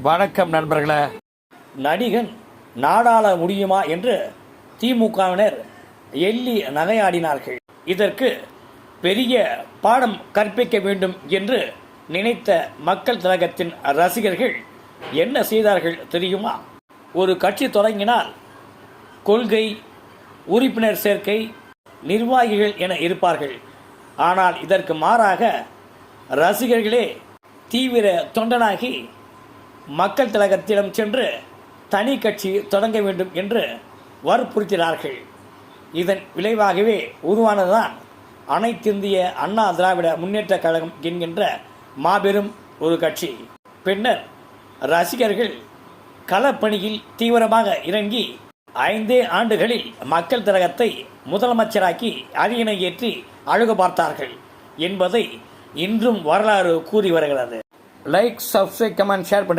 வணக்கம் நண்பர்களே. நடிகன் நாடாள முடியுமா என்று திமுகவினர் எள்ளி நகையாடினார்கள். இதற்கு பெரிய பாடம் கற்பிக்க வேண்டும் என்று நினைத்த மக்கள் திலகத்தின் ரசிகர்கள் என்ன செய்தார்கள் தெரியுமா? ஒரு கட்சி தொடங்கினால் கொள்கை, உறுப்பினர் சேர்க்கை, நிர்வாகிகள் என இருப்பார்கள். ஆனால் இதற்கு மாறாக ரசிகர்களே தீவிர தொண்டனாகி மக்கள் திலகத்திடம் சென்று தனி கட்சி தொடங்க வேண்டும் என்று வற்புறுத்தினார்கள். இதன் விளைவாகவே உருவானதுதான் அனைத்திந்திய அண்ணா திராவிட முன்னேற்ற கழகம் என்கின்ற மாபெரும் ஒரு கட்சி. பின்னர் ரசிகர்கள் களப்பணியில் தீவிரமாக இறங்கி 5 ஆண்டுகளில் மக்கள் திலகத்தை முதலமைச்சராக்கி அரியணை ஏற்றி அழகு பார்த்தார்கள் என்பதை இன்றும் வரலாறு கூறி வருகிறது. லைக், சப்ஸ்கிரைப், கமெண்ட், ஷேர் பண்ணுங்க.